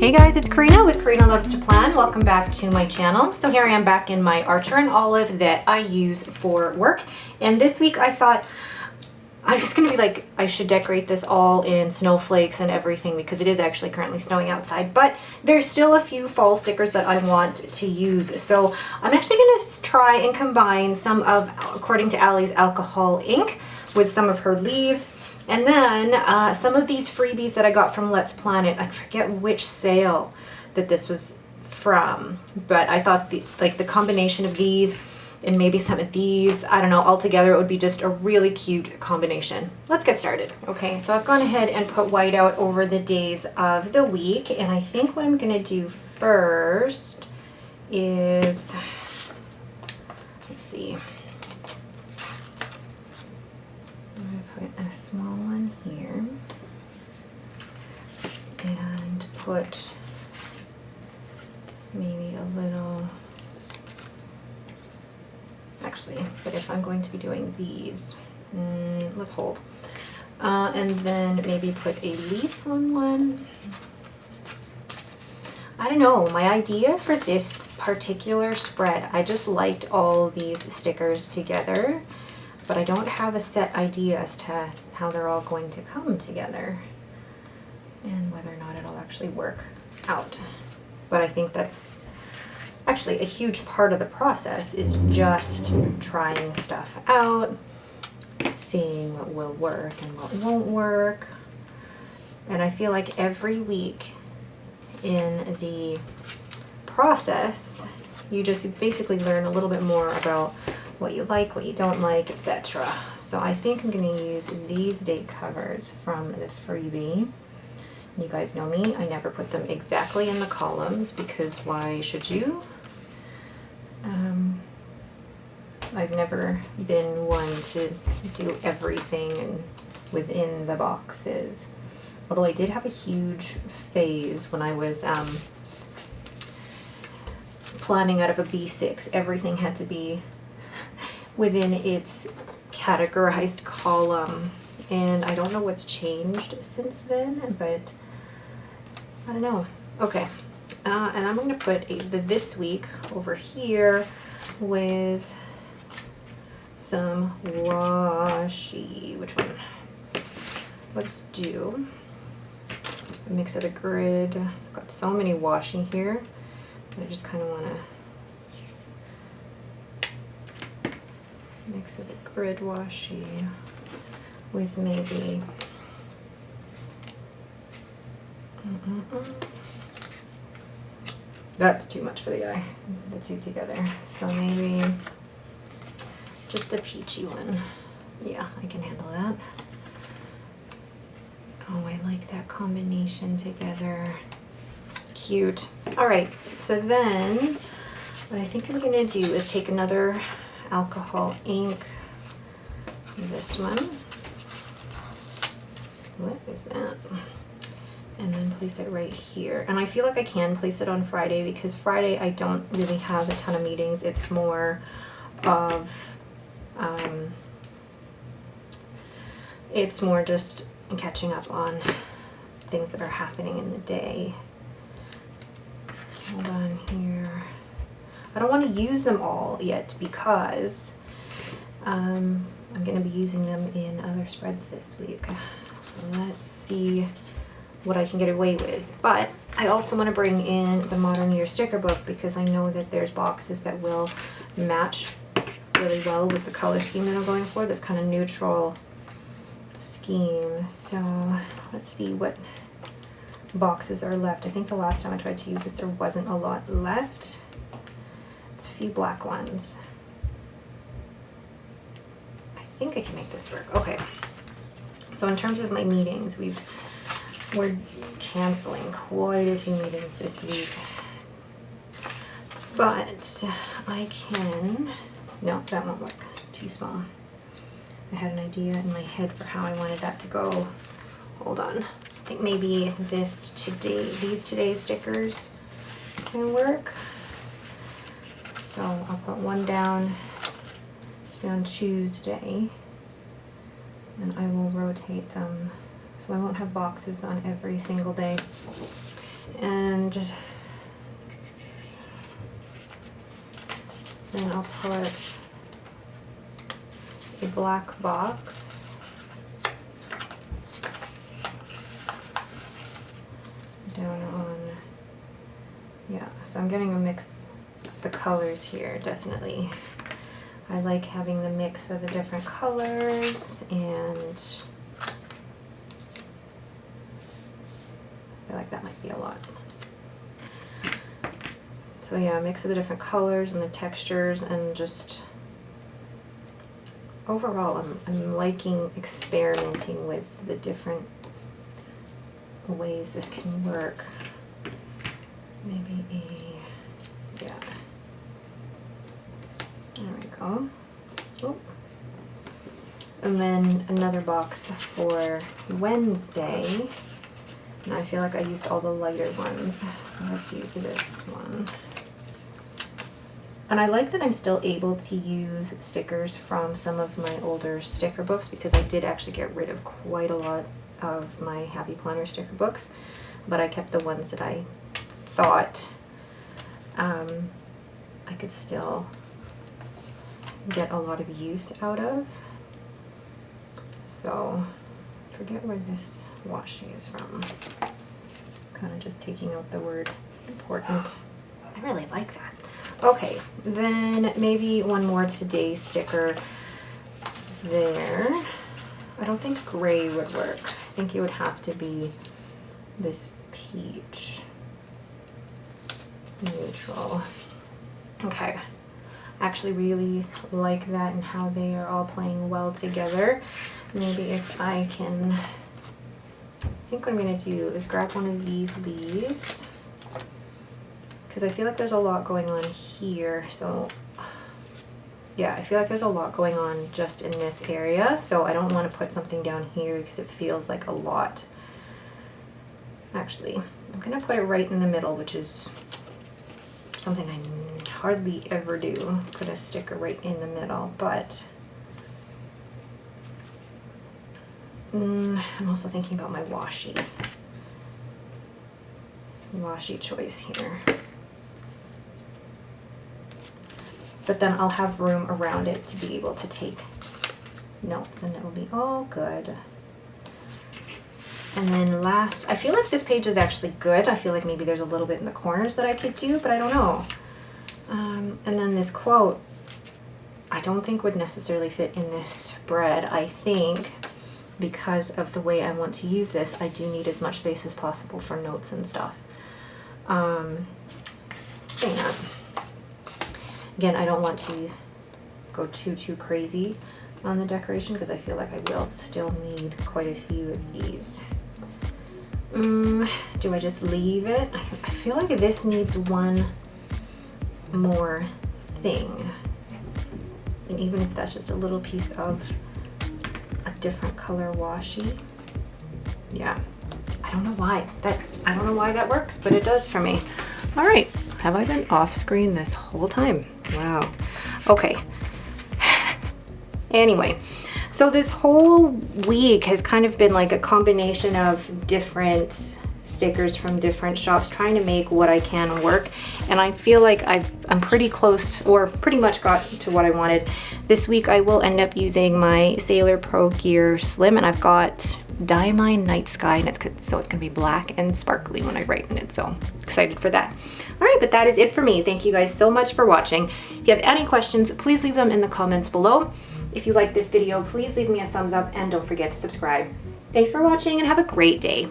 Hey guys, it's Karina with Karina Loves to Plan. Welcome back to my channel. So here I am back in my Archer and Olive that I use for work. And this week I thought I was gonna be like, I should decorate this all in snowflakes and everything because it is actually currently snowing outside, but there's still a few fall stickers that I want to use. So I'm actually gonna try and combine some of, according to Allie's alcohol ink, with some of her leaves. And then some of these freebies that I got from Let's Plan It. I forget which sale that this was from, but I thought the combination of these and maybe some of these, I don't know, all together it would be just a really cute combination. Let's get started. Okay, so I've gone ahead and put white out over the days of the week, and I think what I'm gonna do first is, let's see. Put a small one here and put maybe a little, actually, but if I'm going to be doing these, let's hold, and then maybe put a leaf on one. I don't know, my idea for this particular spread, I just liked all these stickers together, but I don't have a set idea as to how they're all going to come together and whether or not it'll actually work out. But I think that's actually a huge part of the process, is just trying stuff out, seeing what will work and what won't work. And I feel like every week in the process, you just basically learn a little bit more about what you like, what you don't like, etc. So I think I'm going to use these date covers from the freebie. You guys know me, I never put them exactly in the columns because why should you? I've never been one to do everything and within the boxes. Although I did have a huge phase when I was planning out of a B6. Everything had to be within its categorized column, and I don't know what's changed since then, but I don't know. Okay, and I'm going to put the this week over here with some washi. Which one? Let's do a mix of the grid. I've got so many washi here, I just kind of want to mix of the grid washi with maybe that's too much for the eye, the two together. So maybe just a peachy one. Yeah, I can handle that. Oh, I like that combination together. Cute. All right, so then what I think I'm gonna do is take another alcohol ink, this one. What is that? And then place it right here. And I feel like I can place it on Friday because Friday I don't really have a ton of meetings. It's more of, it's more just catching up on things that are happening in the day. Hold on here. I don't want to use them all yet because I'm going to be using them in other spreads this week. So let's see what I can get away with. But I also want to bring in the Modern Year sticker book because I know that there's boxes that will match really well with the color scheme that I'm going for, this kind of neutral scheme. So let's see what boxes are left. I think the last time I tried to use this there wasn't a lot left. It's a few black ones. I think I can make this work. Okay. So in terms of my meetings, we're canceling quite a few meetings this week. But I can, no, that won't work. Too small. I had an idea in my head for how I wanted that to go. Hold on. I think maybe these today's stickers can work. So I'll put one down on Tuesday, and I will rotate them so I won't have boxes on every single day. And then I'll put a black box down on, yeah, so I'm getting a mix of the colors here, definitely. I like having the mix of the different colors, and I feel like that might be a lot. So yeah, a mix of the different colors and the textures, and just overall I'm liking experimenting with the different ways this can work. Maybe yeah. There we go. Oh. And then another box for Wednesday. And I feel like I used all the lighter ones, so let's use this one. And I like that I'm still able to use stickers from some of my older sticker books, because I did actually get rid of quite a lot of my Happy Planner sticker books, but I kept the ones that I thought I could still get a lot of use out of. So I forget where this washi is from. Kind of just taking out the word important. I really like that. Okay, then maybe one more Today sticker there. I don't think gray would work. I think it would have to be this peach. Neutral. Okay. I actually really like that and how they are all playing well together. Maybe if I can, I think what I'm going to do is grab one of these leaves, because I feel like there's a lot going on here. So yeah, I feel like there's a lot going on just in this area, so I don't want to put something down here because it feels like a lot. Actually, I'm going to put it right in the middle, which is something I hardly ever do, put a sticker right in the middle, but I'm also thinking about my washi choice here. But then I'll have room around it to be able to take notes, and it will be all good. And then last, I feel like this page is actually good. I feel like maybe there's a little bit in the corners that I could do, but I don't know. And then this quote, I don't think would necessarily fit in this spread. I think because of the way I want to use this, I do need as much space as possible for notes and stuff. Saying that, again, I don't want to go too crazy on the decoration, because I feel like I will still need quite a few of these. Do I just leave it? I feel like this needs one more thing, and even if that's just a little piece of a different color washi. Yeah, I don't know why that works, but it does for me. All right, have I been off screen this whole time? Wow. Okay. Anyway, so this whole week has kind of been like a combination of different stickers from different shops, trying to make what I can work, and I feel like I'm pretty close, or pretty much got to what I wanted. This week I will end up using my Sailor Pro Gear Slim, and I've got Diamine Night Sky, and it's going to be black and sparkly when I write in it, so excited for that. All right, but that is it for me. Thank you guys so much for watching. If you have any questions, please leave them in the comments below. If you like this video, please leave me a thumbs up, and don't forget to subscribe. Thanks for watching, and have a great day.